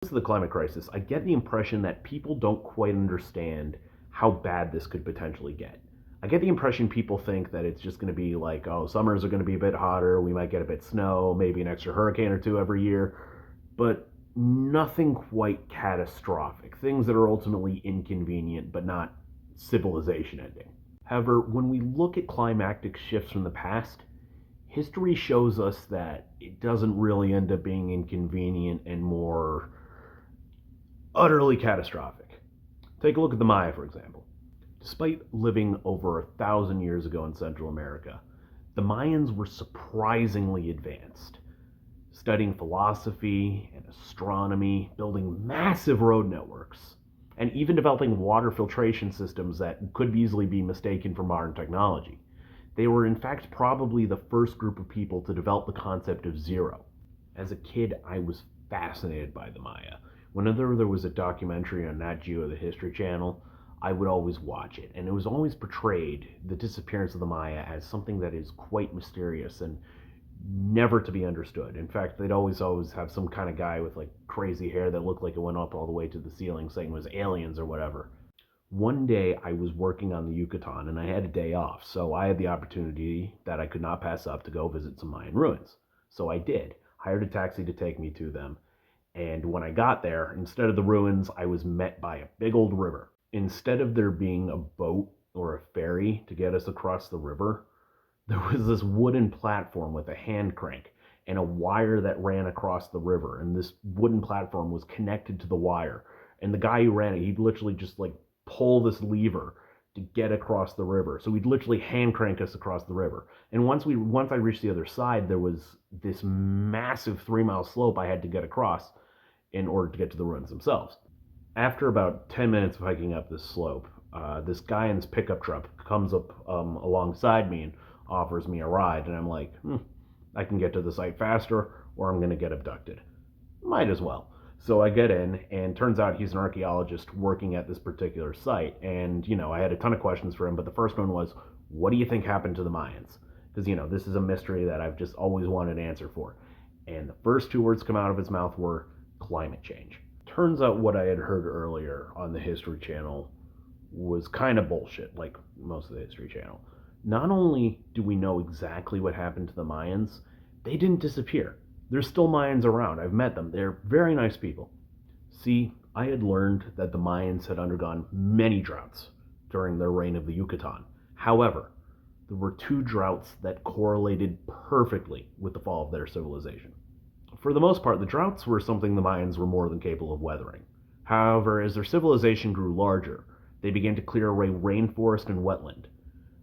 To the climate crisis, I get the impression that people don't quite understand how bad this could potentially get. I get the impression people think that it's just going to be like, oh, summers are going to be a bit hotter, we might get a bit of snow, maybe an extra hurricane or two every year, but nothing quite catastrophic. Things that are ultimately inconvenient, but not civilization ending. However, when we look at climactic shifts from the past, history shows us that it doesn't really end up being inconvenient and more utterly catastrophic. Take a look at the Maya, for example. Despite living over 1,000 years ago in Central America, the Mayans were surprisingly advanced, studying philosophy and astronomy, building massive road networks, and even developing water filtration systems that could easily be mistaken for modern technology. They were, in fact, probably the first group of people to develop the concept of zero. As a kid, I was fascinated by the Maya. Whenever there was a documentary on Nat Geo, the History Channel, I would always watch it, and it was always portrayed, the disappearance of the Maya, as something that is quite mysterious and never to be understood. In fact, they'd always have some kind of guy with like crazy hair that looked like it went up all the way to the ceiling saying it was aliens or whatever. One day I was working on the Yucatan and I had a day off, so I had the opportunity that I could not pass up to go visit some Mayan ruins. So I did. Hired a taxi to take me to them. And when I got there, instead of the ruins, I was met by a big old river. Instead of there being a boat or a ferry to get us across the river, there was this wooden platform with a hand crank and a wire that ran across the river. And this wooden platform was connected to the wire. And the guy who ran it, he'd literally just like pull this lever to get across the river. So we'd literally hand crank us across the river. And once I reached the other side, there was this massive 3 mile slope I had to get across in order to get to the ruins themselves. After about 10 minutes of hiking up this slope, this guy in this pickup truck comes up alongside me and offers me a ride. And I'm like, I can get to the site faster or I'm going to get abducted. Might as well. So I get in, and turns out he's an archaeologist working at this particular site. And, I had a ton of questions for him, but the first one was, what do you think happened to the Mayans? Because, this is a mystery that I've just always wanted an answer for. And the first two words come out of his mouth were climate change. Turns out what I had heard earlier on the History Channel was kind of bullshit, like most of the History Channel. Not only do we know exactly what happened to the Mayans, they didn't disappear. There's still Mayans around. I've met them. They're very nice people. See, I had learned that the Mayans had undergone many droughts during their reign of the Yucatan. However, there were two droughts that correlated perfectly with the fall of their civilization. For the most part, the droughts were something the Mayans were more than capable of weathering. However, as their civilization grew larger, they began to clear away rainforest and wetland,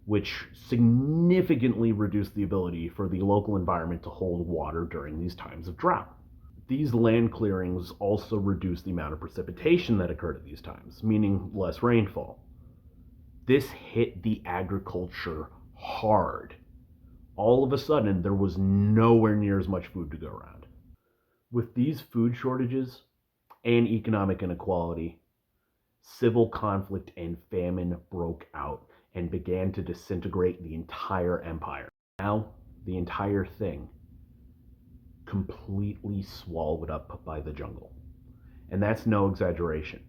which significantly reduced the ability for the local environment to hold water during these times of drought. These land clearings also reduced the amount of precipitation that occurred at these times, meaning less rainfall. This hit the agriculture hard. All of a sudden, there was nowhere near as much food to go around. With these food shortages and economic inequality, civil conflict and famine broke out and began to disintegrate the entire empire. Now, the entire thing completely swallowed up by the jungle. And that's no exaggeration.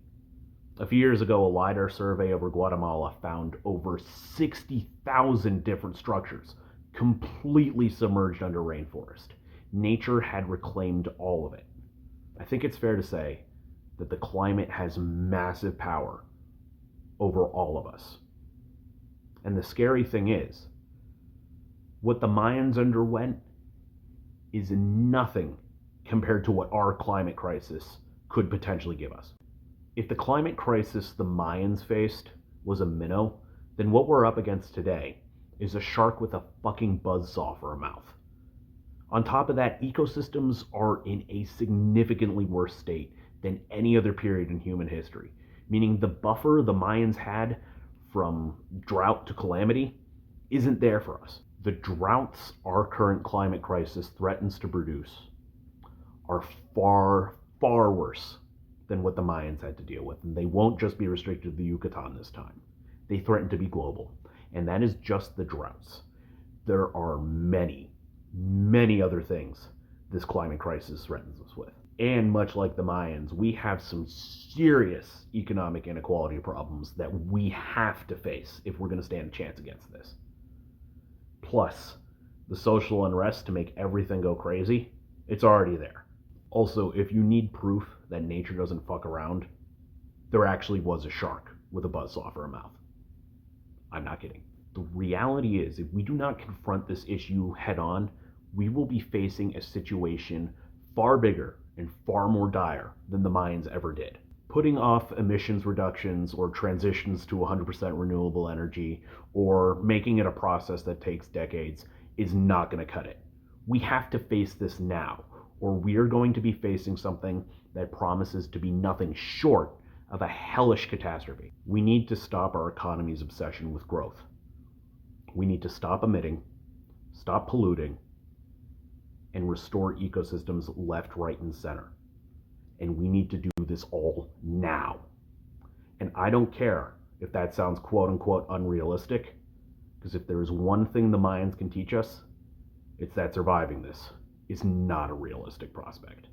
A few years ago, a LiDAR survey over Guatemala found over 60,000 different structures completely submerged under rainforest. Nature had reclaimed all of it. I think it's fair to say that the climate has massive power over all of us. And the scary thing is, what the Mayans underwent is nothing compared to what our climate crisis could potentially give us. If the climate crisis the Mayans faced was a minnow, then what we're up against today is a shark with a fucking buzzsaw for a mouth. On top of that, ecosystems are in a significantly worse state than any other period in human history, meaning the buffer the Mayans had from drought to calamity isn't there for us. The droughts our current climate crisis threatens to produce are far, far worse than what the Mayans had to deal with. And they won't just be restricted to the Yucatan this time. They threaten to be global. And that is just the droughts. There are many, many other things this climate crisis threatens us with. And much like the Mayans, we have some serious economic inequality problems that we have to face if we're going to stand a chance against this. Plus, the social unrest to make everything go crazy, it's already there. Also, if you need proof that nature doesn't fuck around, there actually was a shark with a buzzsaw for a mouth. I'm not kidding. The reality is, if we do not confront this issue head on, we will be facing a situation far bigger and far more dire than the Mayans ever did. Putting off emissions reductions or transitions to 100% renewable energy or making it a process that takes decades is not going to cut it. We have to face this now, or we are going to be facing something that promises to be nothing short of a hellish catastrophe. We need to stop our economy's obsession with growth. We need to stop emitting, stop polluting, and restore ecosystems left, right, and center. And we need to do this all now. And I don't care if that sounds quote unquote unrealistic, because if there is one thing the Mayans can teach us, it's that surviving this is not a realistic prospect.